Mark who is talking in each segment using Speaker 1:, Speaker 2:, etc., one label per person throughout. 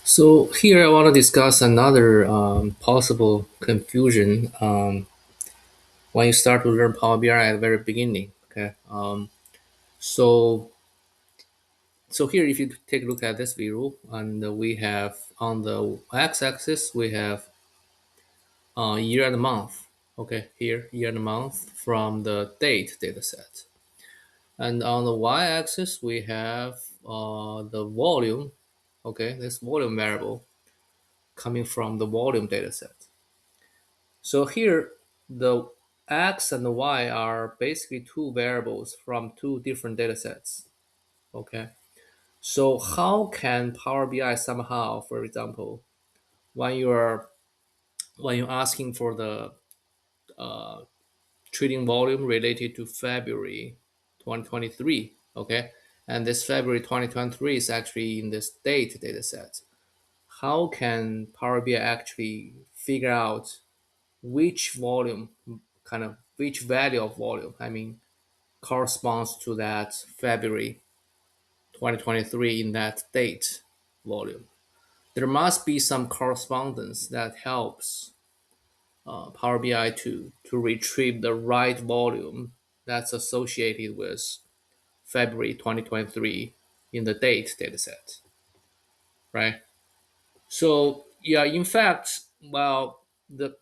Speaker 1: So here I want to discuss another possible confusion when you start to learn Power BI at the very beginning. Okay, so here if you take a look at this view, and we have on the x-axis we have year and month. Okay, here year and month from the date dataset, and on the y-axis we have the volume. Okay, this volume variable coming from the volume dataset. So here, the x and the y are basically two variables from two different data sets. Okay. So how can Power BI somehow, for example, when you're asking for the trading volume related to February 2023, okay, and this February 2023 is actually in this date data set. How can Power BI actually figure out which volume, kind of which value of volume, corresponds to that February 2023 in that date volume? There must be some correspondence that helps Power BI to retrieve the right volume that's associated with February 2023 in the date dataset, right? So yeah, in fact, well, the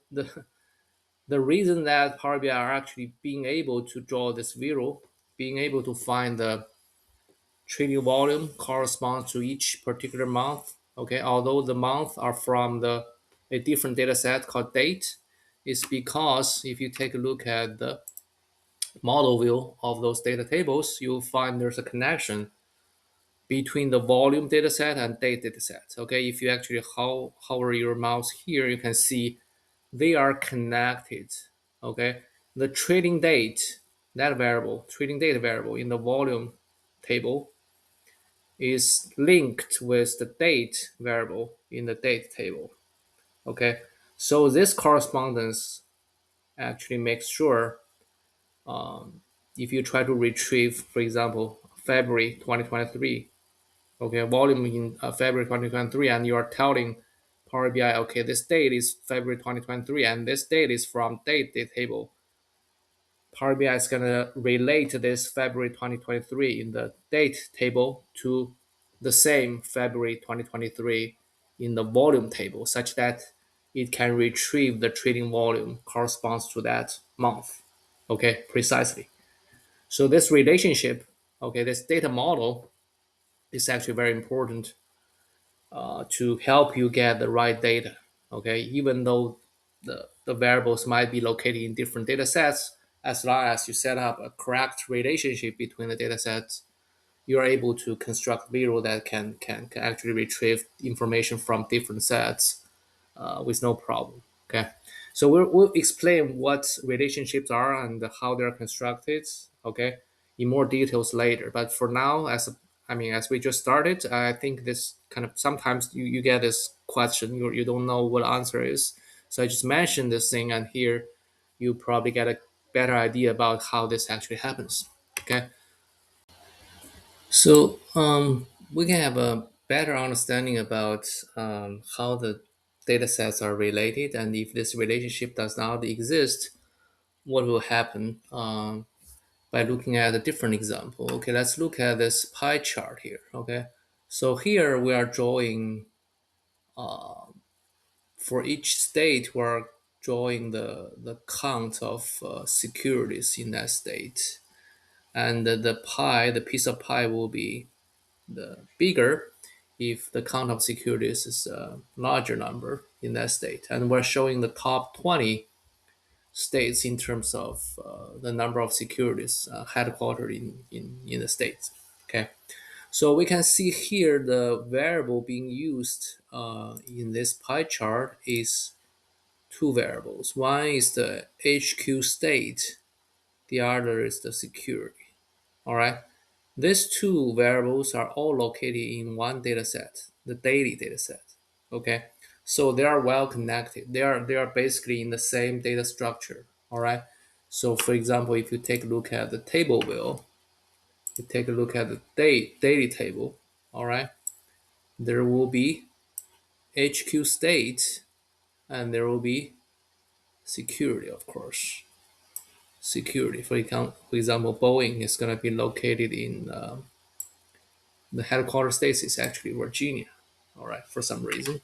Speaker 1: reason that Power BI are actually being able to draw this zero, being able to find the trading volume corresponds to each particular month. Okay, although the month are from the a different data set called date, is because if you take a look at the model view of those data tables, you'll find there's a connection between the volume dataset and date dataset. Okay, if you actually hover your mouse here, you can see they are connected. Okay, the trading date, that variable, trading date variable in the volume table is linked with the date variable in the date table. Okay, so this correspondence actually makes sure if you try to retrieve, for example, February 2023, okay, volume in February 2023, and you are telling Power BI, okay, this date is February 2023, and this date is from date table. Power BI is going to relate this February 2023 in the date table to the same February 2023 in the volume table, such that it can retrieve the trading volume corresponds to that month. Okay, precisely. So this relationship, okay, this data model is actually very important to help you get the right data. Okay, even though the variables might be located in different data sets, as long as you set up a correct relationship between the data sets, you are able to construct zero that can actually retrieve information from different sets with no problem. Okay, so we'll explain what relationships are and how they're constructed. Okay, in more details later. But for now, as we just started, I think this kind of sometimes you get this question, you don't know what the answer is. So I just mentioned this thing, and here you probably get a better idea about how this actually happens. Okay. So we can have a better understanding about how the data sets are related, and if this relationship does not exist, what will happen by looking at a different example. Okay, let's look at this pie chart here. Okay, so here we are drawing for each state, we're drawing the count of securities in that state, and the pie, the piece of pie will be the bigger if the count of securities is a larger number in that state. And we're showing the top 20 states in terms of the number of securities headquartered in the states. Okay, so we can see here the variable being used in this pie chart is two variables. One is the HQ state, the other is the security. All right. These two variables are all located in one data set, the daily data set. Okay. So they are well connected. They are basically in the same data structure. All right. So for example, if you take a look at the table view, you take a look at the daily table. All right. There will be HQ state, and there will be security, of course. Security. For example, Boeing is going to be located in the headquarters state is actually Virginia. All right, for some reason.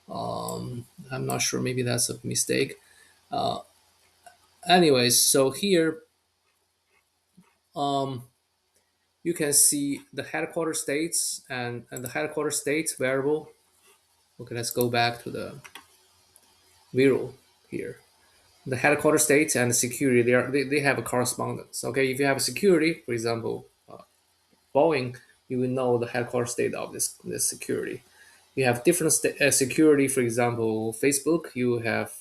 Speaker 1: I'm not sure. Maybe that's a mistake. Uh, Anyways, so here um, you can see the headquarters states and the headquarters states variable. Okay, let's go back to the visual here. The headquarters state and the security, they have a correspondence. Okay, if you have a security, for example, Boeing, you will know the headquarters state of this security. You have different security, for example, Facebook. You have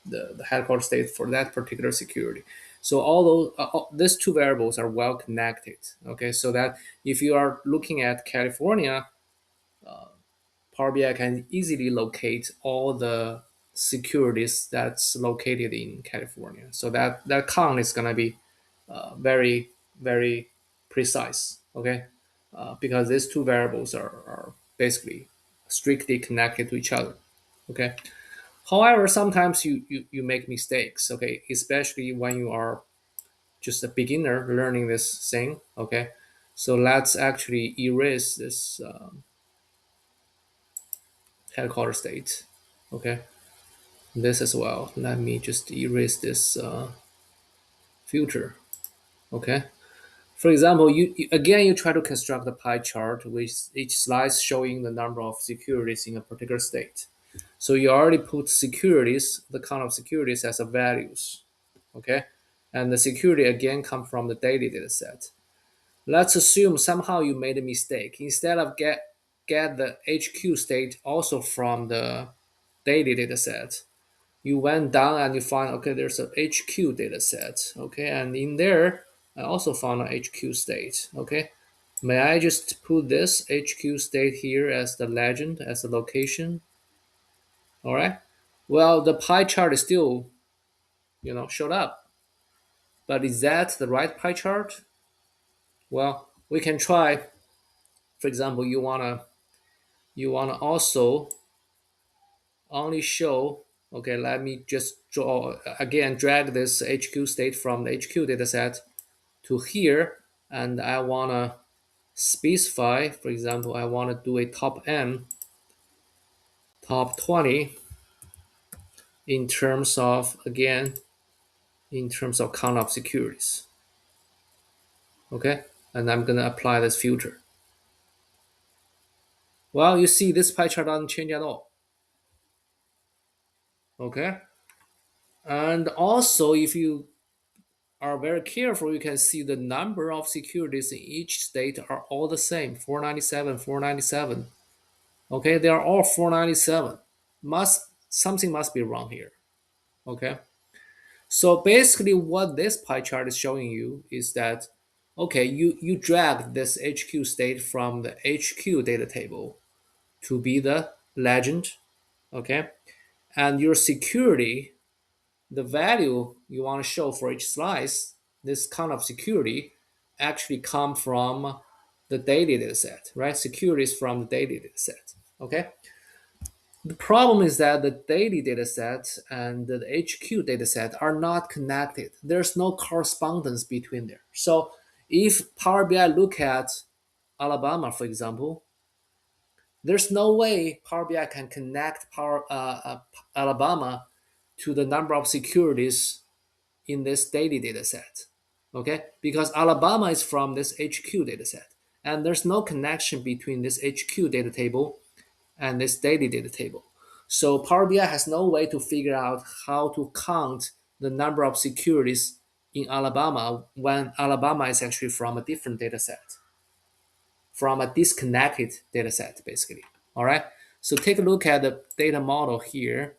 Speaker 1: the headquarters state for that particular security. So all these two variables are well connected. Okay, so that if you are looking at California, Power BI can easily locate all the securities that's located in California. So that count is gonna be very very precise. Okay, because these two variables are basically strictly connected to each other. Okay. However, sometimes you make mistakes. Okay, especially when you are just a beginner learning this thing. Okay, so let's actually erase this headquarter state. Okay, this as well. Let me just erase this filter. Okay. For example, again you try to construct a pie chart with each slice showing the number of securities in a particular state. So you already put securities, the count of securities as a values. Okay, and the security again come from the daily data set. Let's assume somehow you made a mistake. Instead of get the HQ state also from the daily data set, you went down and you find, okay, there's a HQ data set. Okay, and in there I also found an HQ state. Okay, may I just put this HQ state here as the legend, as the location? All right, well, the pie chart is still showed up, but is that the right pie chart? Well, we can try. For example, you wanna also only show. Okay, let me just draw again, drag this HQ state from the HQ dataset to here, and I wanna specify, for example, I wanna do a top n, top 20 in terms of, again, in terms of count of securities. Okay, and I'm gonna apply this filter. Well, you see this pie chart doesn't change at all. Okay, and also if you are very careful, you can see the number of securities in each state are all the same, 497, 497. Okay, they are all 497. Something must be wrong here. Okay, so basically what this pie chart is showing you is that, okay, you drag this HQ state from the HQ data table to be the legend. Okay, and your security, the value you want to show for each slice, this count of security actually come from the daily data set, right? Security is from the daily data set. Okay. The problem is that the daily data set and the HQ data set are not connected. There's no correspondence between there. So if Power BI look at Alabama, for example, there's no way Power BI can connect Alabama to the number of securities in this daily data set. Okay, because Alabama is from this HQ data set, and there's no connection between this HQ data table and this daily data table. So Power BI has no way to figure out how to count the number of securities in Alabama when Alabama is actually from a different data set, from a disconnected data set, basically. All right. So take a look at the data model here.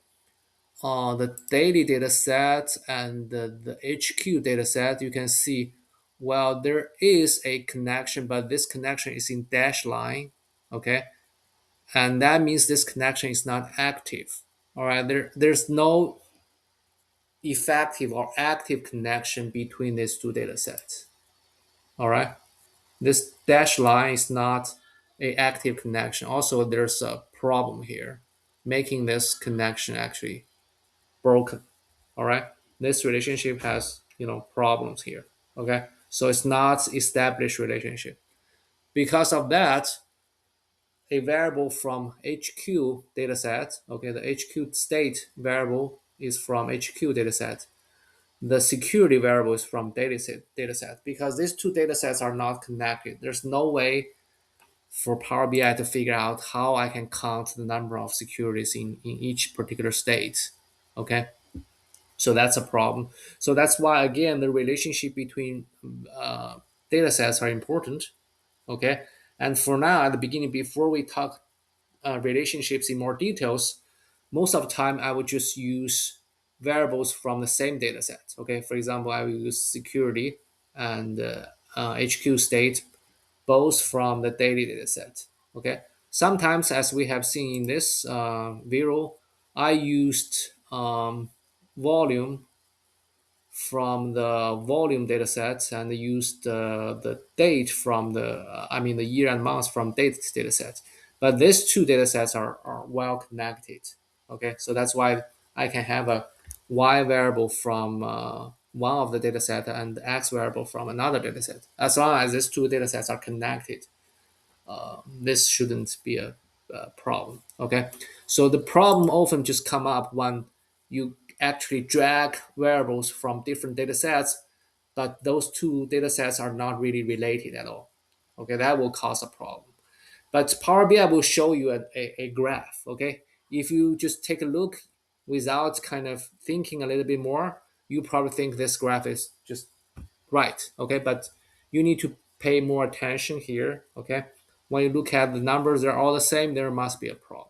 Speaker 1: The daily data set and the HQ data set, you can see, well, there is a connection, but this connection is in dash line. Okay. And that means this connection is not active. All right. There's no effective or active connection between these two data sets. All right. This dash line is not a active connection. Also, there's a problem here, making this connection actually broken. All right, this relationship has problems here. Okay, so it's not established relationship. Because of that, a variable from HQ dataset, okay, the HQ state variable is from HQ dataset. The security variable is from dataset. Because these two datasets are not connected, there's no way for Power BI to figure out how I can count the number of securities in each particular state. Okay, so that's a problem. So that's why again the relationship between data sets are important. Okay, and for now at the beginning, before we talk relationships in more details, most of the time I would just use variables from the same data set. Okay, for example, I will use security and HQ state both from the daily data set. Okay, sometimes as we have seen in this video, I used volume from the volume data set and used the date from the year and month from date data set. But these two data sets are well connected. Okay, so that's why I can have a y variable from one of the data set and x variable from another data set. As long as these two data sets are connected, this shouldn't be a problem. Okay, so the problem often just come up when you actually drag variables from different data sets, but those two data sets are not really related at all. Okay, that will cause a problem. But Power BI will show you a graph. Okay, if you just take a look without kind of thinking a little bit more, you probably think this graph is just right. Okay, but you need to pay more attention here. Okay, when you look at the numbers, they're all the same. There must be a problem.